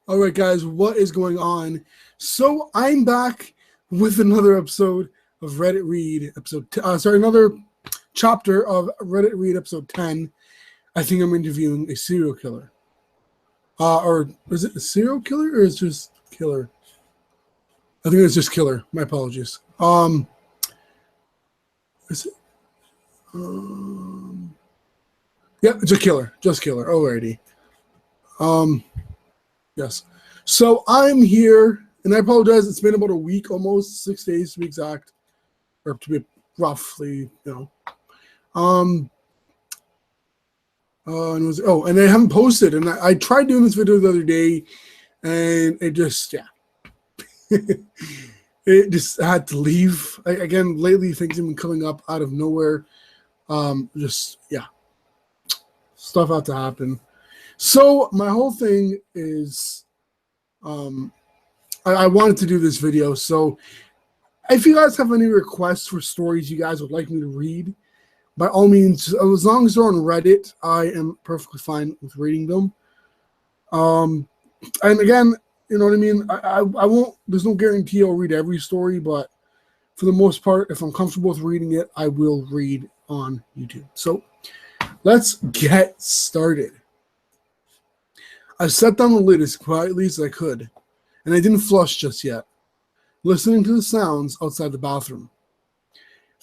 All right, guys, what is going on? So I'm back with another episode of Reddit Read another chapter of Reddit Read episode 10. I think I'm interviewing a serial killer. Or is it a serial killer or is it just killer? I think it's just killer. My apologies. Is it? Yeah, it's a killer. Just killer. Alrighty. Yes. So I'm here, and I apologize. It's been about a week, almost 6 days to be exact, or to be roughly, And I haven't posted, and I tried doing this video the other day, and it just, it just had to leave. Again, lately things have been coming up out of nowhere. Stuff had to happen. So my whole thing is, I wanted to do this video. So if you guys have any requests for stories you guys would like me to read, by all means, as long as they're on Reddit, I am perfectly fine with reading them. And again, you know what I mean? I won't, there's no guarantee I'll read every story, but for the most part, if I'm comfortable with reading it, I will read on YouTube. So let's get started. I set down the lid as quietly as I could, and I didn't flush just yet, listening to the sounds outside the bathroom.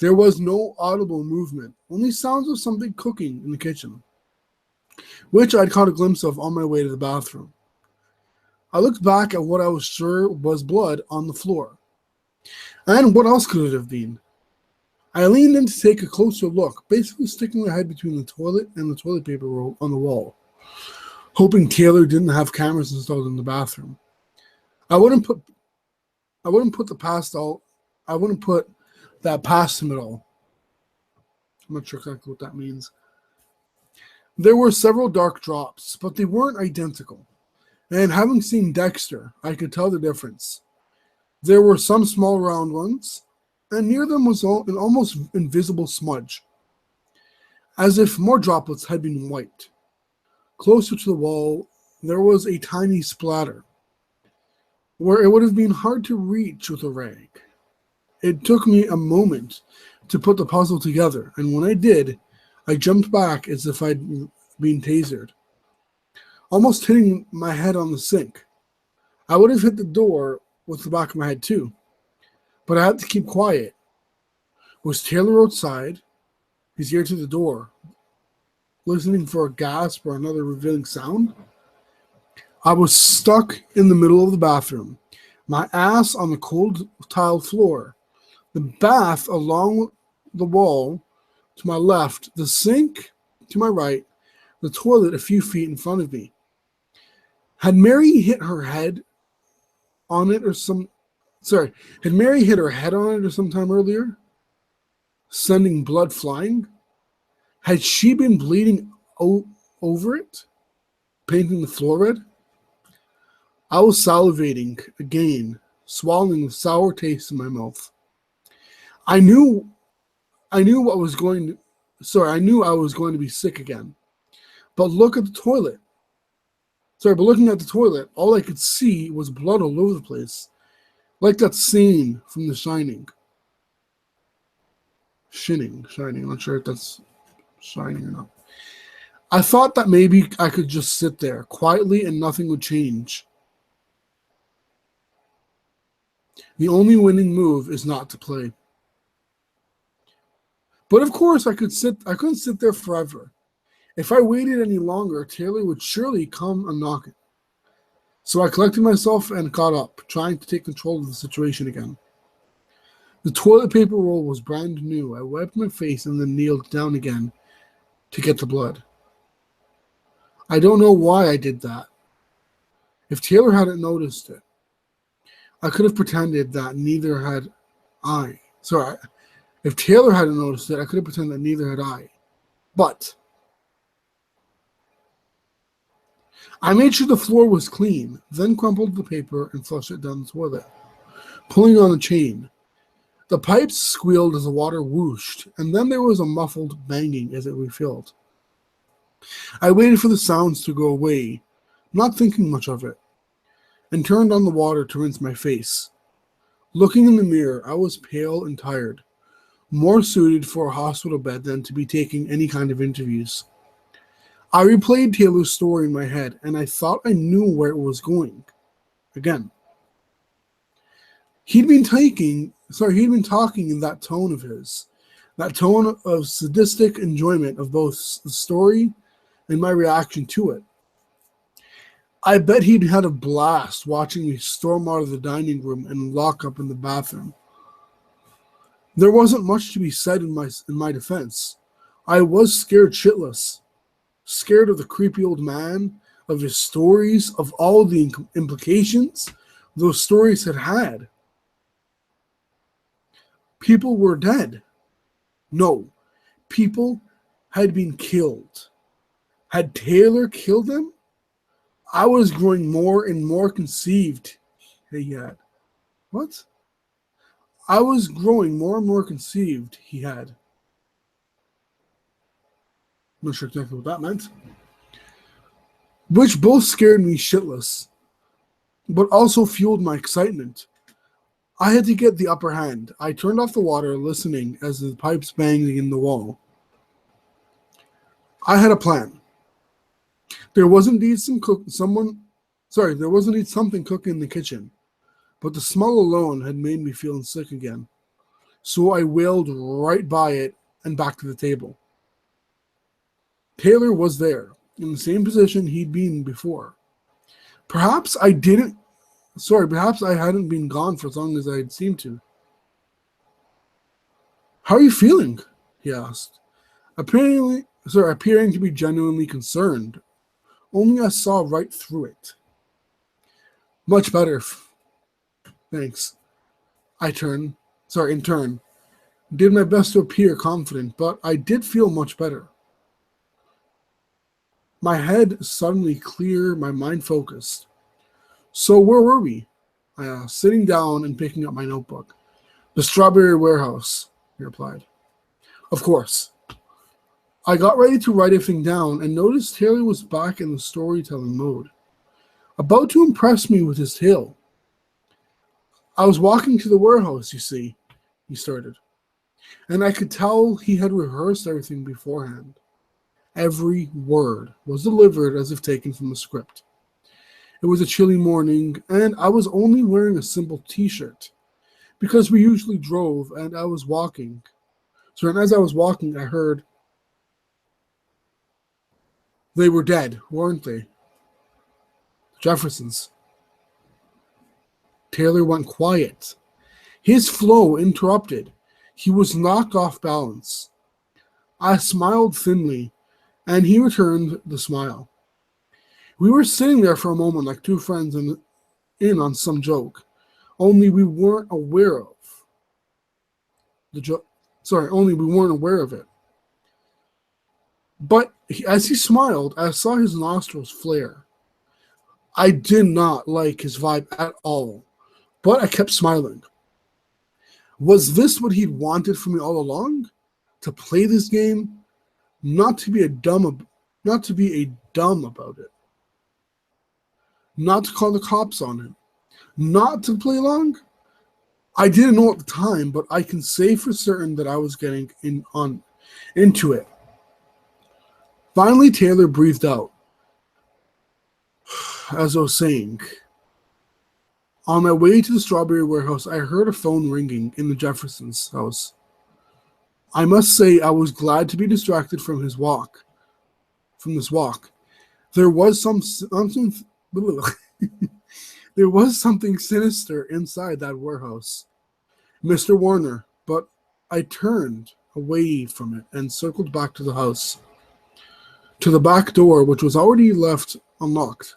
There was no audible movement, only sounds of something cooking in the kitchen, which I'd caught a glimpse of on my way to the bathroom. I looked back at what I was sure was blood on the floor. And what else could it have been? I leaned in to take a closer look, basically sticking my head between the toilet and the toilet paper roll on the wall, hoping Taylor didn't have cameras installed in the bathroom. I wouldn't put that past him at all. I'm not sure exactly what that means. There were several dark drops, but they weren't identical. And having seen Dexter, I could tell the difference. There were some small round ones, and near them was an almost invisible smudge, as if more droplets had been wiped. Closer to the wall, there was a tiny splatter, where it would have been hard to reach with a rag. It took me a moment to put the puzzle together, and when I did, I jumped back as if I'd been tasered, almost hitting my head on the sink. I would have hit the door with the back of my head too, but I had to keep quiet. Was Taylor outside, his ear to the door, listening for a gasp or another revealing sound? I was stuck in the middle of the bathroom, my ass on the cold tile floor, the bath along the wall to my left, the sink to my right, the toilet a few feet in front of me. Had Mary hit her head on it sometime earlier, sending blood flying? Had she been bleeding over it, painting the floor red? I was salivating again, swallowing the sour taste in my mouth. I knew I was going to be sick again. But looking at the toilet, all I could see was blood all over the place, like that scene from The Shining. Shining. I'm not sure if that's Shining or not. I thought that maybe I could just sit there quietly and nothing would change. The only winning move is not to play. But of course I couldn't sit there forever. If I waited any longer, Taylor would surely come a knocking. So I collected myself and got up, trying to take control of the situation again. The toilet paper roll was brand new. I wiped my face and then kneeled down again to get the blood. I don't know why I did that. If Taylor hadn't noticed it, I could have pretended that neither had I. If Taylor hadn't noticed it, I could have pretended that neither had I. But I made sure the floor was clean, then crumpled the paper and flushed it down the toilet, pulling on the chain. The pipes squealed as the water whooshed, and then there was a muffled banging as it refilled. I waited for the sounds to go away, not thinking much of it. and turned on the water to rinse my face. Looking in the mirror, I was pale and tired, more suited for a hospital bed than to be taking any kind of interviews. I replayed Taylor's story in my head, and I thought I knew where it was going. Again. He'd been talking in that tone of his, that tone of sadistic enjoyment of both the story and my reaction to it. I bet he'd had a blast watching me storm out of the dining room and lock up in the bathroom. There wasn't much to be said in my defense. I was scared shitless, scared of the creepy old man, of his stories, of all the implications those stories had had. People were dead. No, people had been killed. Had Taylor killed them? I was growing more and more conceived. He had. What? I was growing more and more conceived. He had. I'm not sure exactly what that meant. Which both scared me shitless, but also fueled my excitement. I had to get the upper hand. I turned off the water, listening as the pipes banged in the wall. I had a plan. There was indeed there was indeed something cooking in the kitchen, but the smell alone had made me feel sick again. So I wailed right by it and back to the table. Taylor was there, in the same position he'd been before. Perhaps I hadn't been gone for as long as I had seemed to. How are you feeling? He asked, appearing to be genuinely concerned. Only I saw right through it. Much better. Thanks. In turn, did my best to appear confident, but I did feel much better. My head suddenly clear, my mind focused. So where were we? I asked, sitting down and picking up my notebook. The Strawberry Warehouse, he replied. Of course. I got ready to write everything down and noticed Taylor was back in the storytelling mode, about to impress me with his tale. I was walking to the warehouse, you see, he started, and I could tell he had rehearsed everything beforehand. Every word was delivered as if taken from a script. It was a chilly morning, and I was only wearing a simple t-shirt, because we usually drove, and I was walking. And as I was walking, I heard, they were dead, weren't they? Jeffersons. Taylor went quiet. His flow interrupted. He was knocked off balance. I smiled thinly, and he returned the smile. We were sitting there for a moment like two friends in on some joke, only we weren't aware of the joke. Only we weren't aware of it. But as he smiled, I saw his nostrils flare. I did not like his vibe at all, but I kept smiling. Was this what he'd wanted from me all along? To play this game? Not to be a dumb about it. Not to call the cops on him. Not to play along? I didn't know at the time, but I can say for certain that I was getting into it. Finally, Taylor breathed out. As I was saying, on my way to the Strawberry Warehouse, I heard a phone ringing in the Jeffersons' house. I must say I was glad to be distracted from this walk. There was something there was something sinister inside that warehouse. Mr. Warner, but I turned away from it and circled back to the house. To the back door, which was always left unlocked.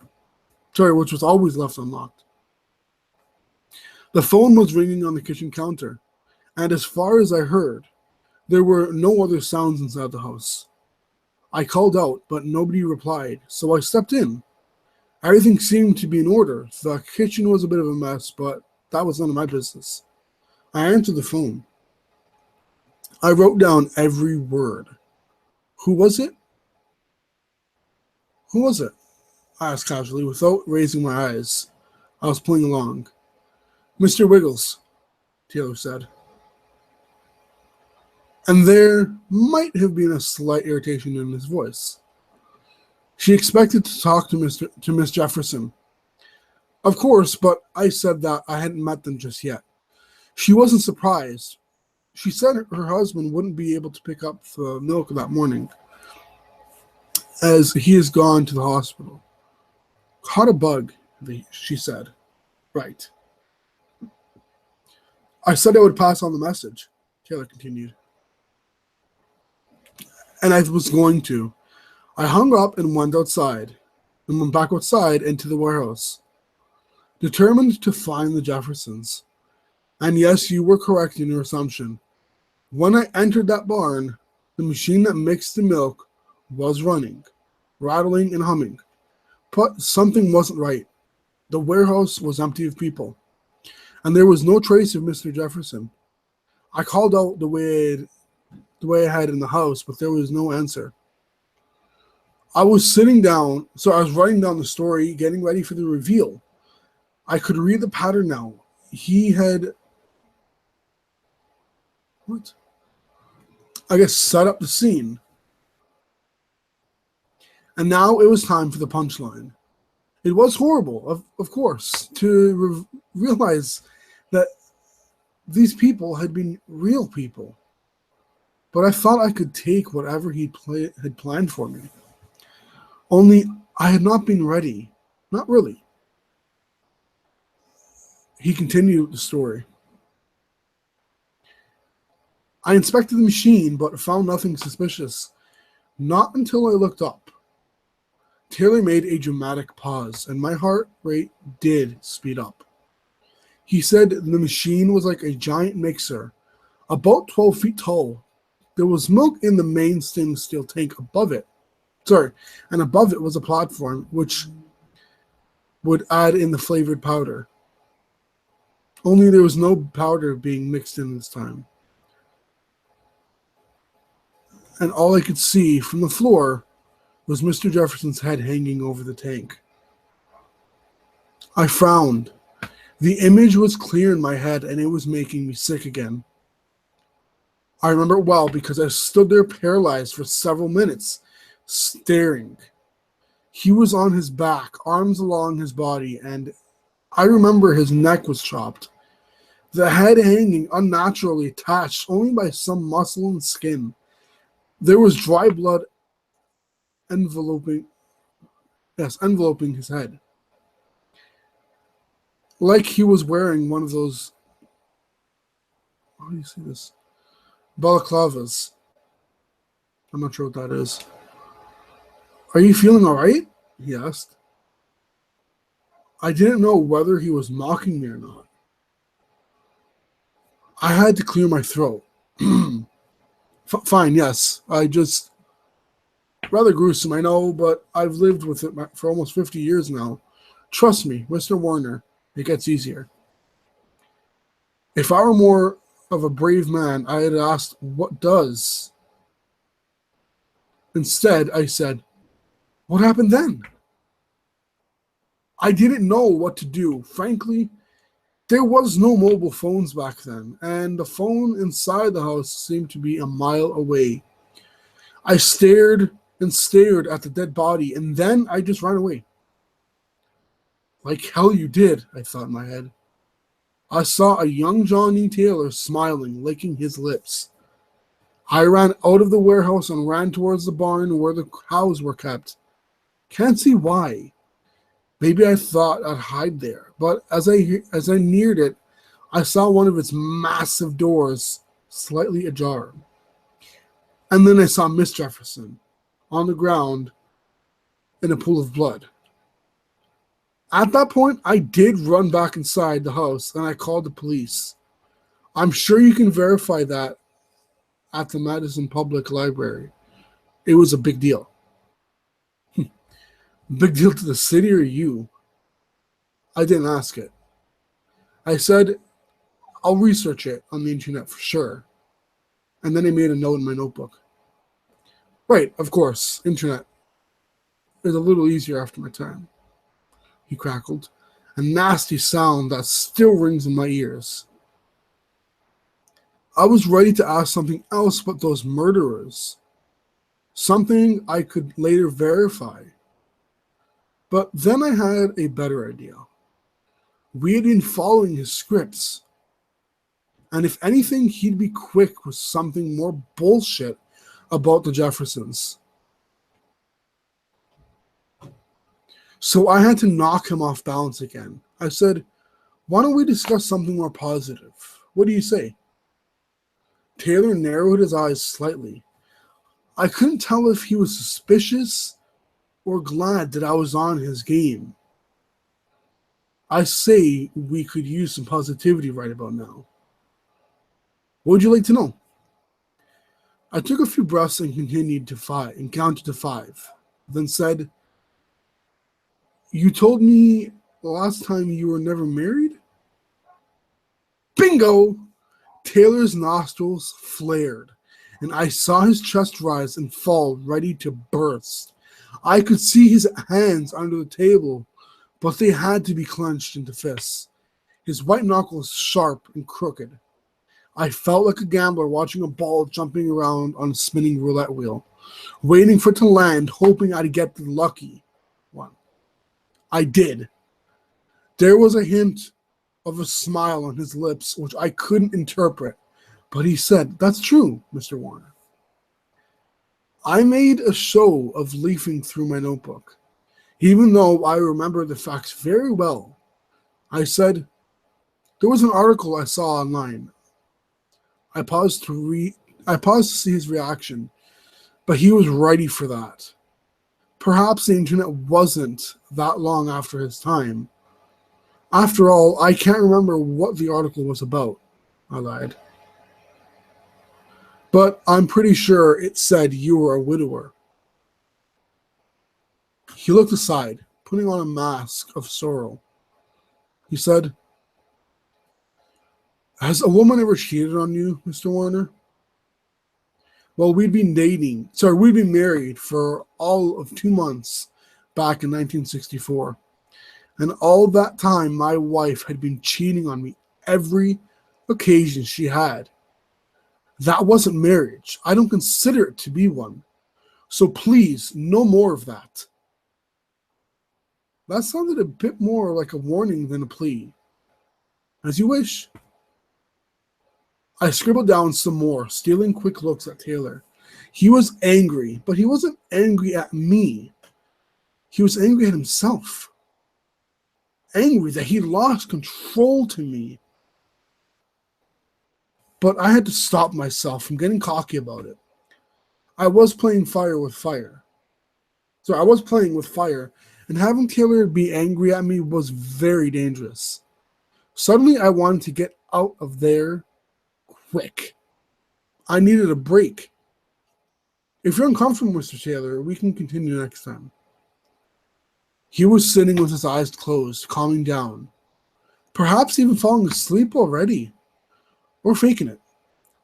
The phone was ringing on the kitchen counter, and as far as I heard, there were no other sounds inside the house. I called out, but nobody replied, so I stepped in. Everything seemed to be in order. The kitchen was a bit of a mess, but that was none of my business. I answered the phone. I wrote down every word. Who was it? Who was it? I asked casually, without raising my eyes. I was playing along. Mr. Wiggles, Taylor said. And there might have been a slight irritation in his voice. She expected to talk to Miss Jefferson. Of course, but I said that I hadn't met them just yet. She wasn't surprised. She said her husband wouldn't be able to pick up the milk that morning, as he has gone to the hospital. Caught a bug, she said. Right. I said I would pass on the message, Taylor continued. And I was going to. I hung up and went outside, and went back outside into the warehouse, determined to find the Jeffersons. And yes, you were correct in your assumption. When I entered that barn, the machine that mixed the milk was running, rattling and humming. But something wasn't right. The warehouse was empty of people, and there was no trace of Mr. Jefferson. I called out the way I had in the house, but there was no answer. I was sitting down, so I was writing down the story, getting ready for the reveal. I could read the pattern now. He had, set up the scene. And now it was time for the punchline. It was horrible, of course, to realize that these people had been real people. But I thought I could take whatever he had planned for me. Only I had not been ready. Not really. He continued the story. I inspected the machine, but found nothing suspicious. Not until I looked up. Taylor made a dramatic pause, and my heart rate did speed up. He said the machine was like a giant mixer, about 12 feet tall. There was milk in the main stainless steel tank above it. And above it was a platform which would add in the flavored powder. Only there was no powder being mixed in this time. And all I could see from the floor was Mr. Jefferson's head hanging over the tank. I frowned. The image was clear in my head, and it was making me sick again. I remember it well because I stood there paralyzed for several minutes, staring. He was on his back, arms along his body, and I remember his neck was chopped. The head hanging unnaturally attached only by some muscle and skin. There was dry blood enveloping his head. Like he was wearing one of those, how do you say this? Balaclavas. I'm not sure what that is. Are you feeling all right? He asked. I didn't know whether he was mocking me or not. I had to clear my throat. Fine, yes. Rather gruesome, I know, but I've lived with it for almost 50 years now. Trust me, Mr. Warner, it gets easier. If I were more of a brave man, I had asked, what does? Instead, I said, what happened then? I didn't know what to do. Frankly, there was no mobile phones back then, and the phone inside the house seemed to be a mile away. I stared and stared at the dead body, and then I just ran away. Like hell you did, I thought in my head. I saw a young Johnny Taylor smiling, licking his lips. I ran out of the warehouse and ran towards the barn where the cows were kept. Can't see why. Maybe I thought I'd hide there, but as I neared it, I saw one of its massive doors slightly ajar. And then I saw Miss Jefferson on the ground in a pool of blood. At that point, I did run back inside the house and I called the police. I'm sure you can verify that at the Madison Public Library. It was a big deal. Big deal to the city or you? I didn't ask it. I said, I'll research it on the internet for sure. And then I made a note in my notebook. Right, of course, internet is a little easier after my time, he crackled. a nasty sound that still rings in my ears. I was ready to ask something else but those murderers, something I could later verify. But then I had a better idea. We had been following his scripts, and if anything, he'd be quick with something more bullshit about the Jeffersons. So I had to knock him off balance again. I said, "Why don't we discuss something more positive? What do you say?" Taylor narrowed his eyes slightly. I couldn't tell if he was suspicious or glad that I was on his game. "I say we could use some positivity right about now. What would you like to know?" I took a few breaths and continued to five and counted to 5, then said, "You told me the last time you were never married?" Bingo! Taylor's nostrils flared, and I saw his chest rise and fall, ready to burst. I could see his hands under the table, but they had to be clenched into fists, his white knuckles sharp and crooked. I felt like a gambler watching a ball jumping around on a spinning roulette wheel, waiting for it to land, hoping I'd get the lucky one. I did. There was a hint of a smile on his lips, which I couldn't interpret, but he said, "That's true, Mr. Warner." I made a show of leafing through my notebook, even though I remember the facts very well. I said, "There was an article I saw online." I paused to read. I paused to see his reaction, but he was ready for that. Perhaps the internet wasn't that long after his time. After all, I can't remember what the article was about. I lied. But I'm pretty sure it said you were a widower. He looked aside, putting on a mask of sorrow. He said, "Has a woman ever cheated on you, Mr. Warner?" Well, we'd been married for all of 2 months back in 1964. And all that time, my wife had been cheating on me every occasion she had. That wasn't marriage. I don't consider it to be one. So please, no more of that. That sounded a bit more like a warning than a plea. As you wish. I scribbled down some more, stealing quick looks at Taylor. He was angry, but he wasn't angry at me. He was angry at himself. Angry that he lost control to me. But I had to stop myself from getting cocky about it. I was playing fire with fire. So I was playing with fire, and having Taylor be angry at me was very dangerous. Suddenly, I wanted to get out of there quick. I needed a break. If you're uncomfortable, Mr. Taylor, we can continue next time. He was sitting with his eyes closed, calming down. Perhaps even falling asleep already. Or faking it,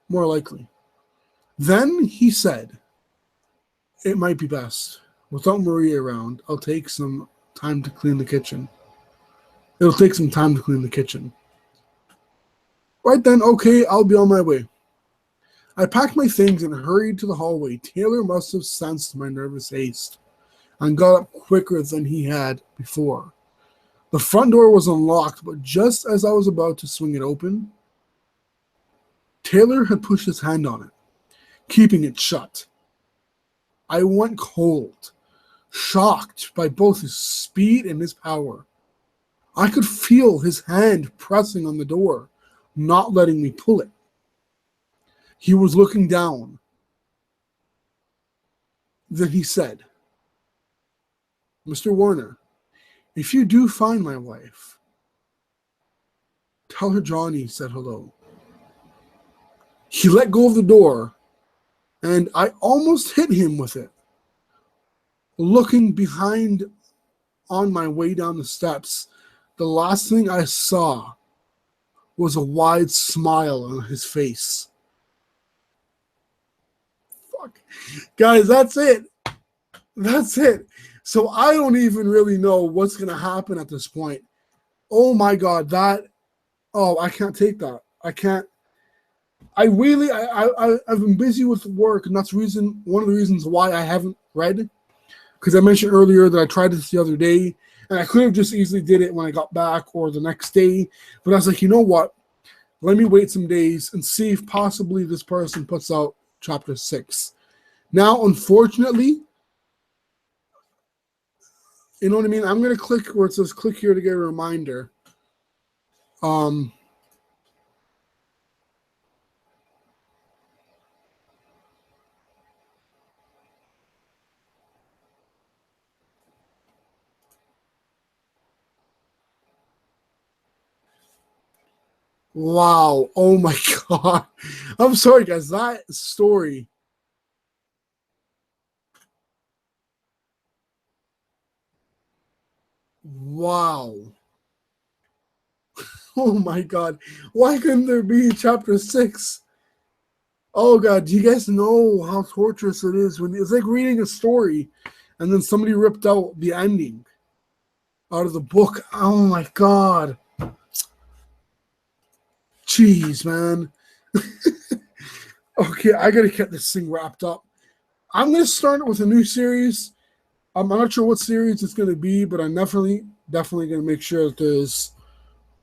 more likely. Then he said, "It might be best. Without Maria around, I'll take some time to clean the kitchen. It'll take some time to clean the kitchen." Right then, okay, I'll be on my way. I packed my things and hurried to the hallway. Taylor must have sensed my nervous haste and got up quicker than he had before. The front door was unlocked, but just as I was about to swing it open, Taylor had pushed his hand on it, keeping it shut. I went cold, shocked by both his speed and his power. I could feel his hand pressing on the door, not letting me pull it. He was looking down. Then he said, "Mr. Warner, if you do find my wife, tell her Johnny said hello." He let go of the door, and I almost hit him with it. Looking behind on my way down the steps, the last thing I saw was a wide smile on his face. Fuck. Guys, that's it. That's it. So I don't even really know what's going to happen at this point. Oh my God, that. Oh, I can't take that. I can't. I really, I've been busy with work, and that's one of the reasons why I haven't read. Because I mentioned earlier that I tried this the other day, and I could have just easily did it when I got back or the next day. But I was like, you know what? Let me wait some days and see if possibly this person puts out chapter 6. Now, unfortunately, you know what I mean? I'm gonna click where it says click here to get a reminder. Um, wow. Oh my God. I'm sorry, guys. That story. Wow. Oh my God. Why couldn't there be chapter 6? Oh God, do you guys know how torturous it is when it's like reading a story and then somebody ripped out the ending out of the book? Oh my God. Jeez, man. Okay, I gotta get this thing wrapped up. I'm gonna start with a new series. I'm not sure what series it's gonna be, but I'm definitely gonna make sure that there's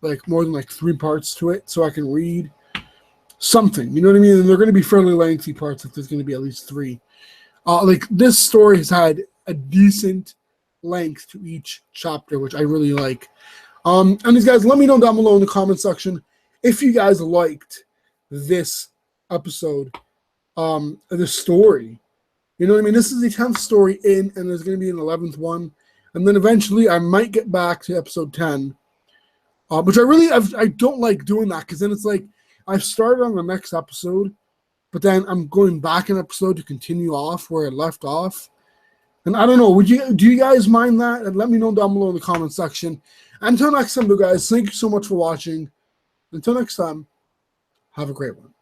like more than like 3 parts to it so I can read something. You know what I mean? And they're gonna be fairly lengthy parts if there's gonna be at least 3. Like this story has had a decent length to each chapter, which I really like. And these guys, let me know down below in the comment section if you guys liked this episode, the story. You know what I mean? This is the 10th story in, and there's going to be an 11th one. And then eventually I might get back to episode 10, which I don't like doing that because then it's like I've started on the next episode, but then I'm going back an episode to continue off where I left off. And I don't know, do you guys mind that? And let me know down below in the comment section. Until next time, though, guys, thank you so much for watching. Until next time, have a great one.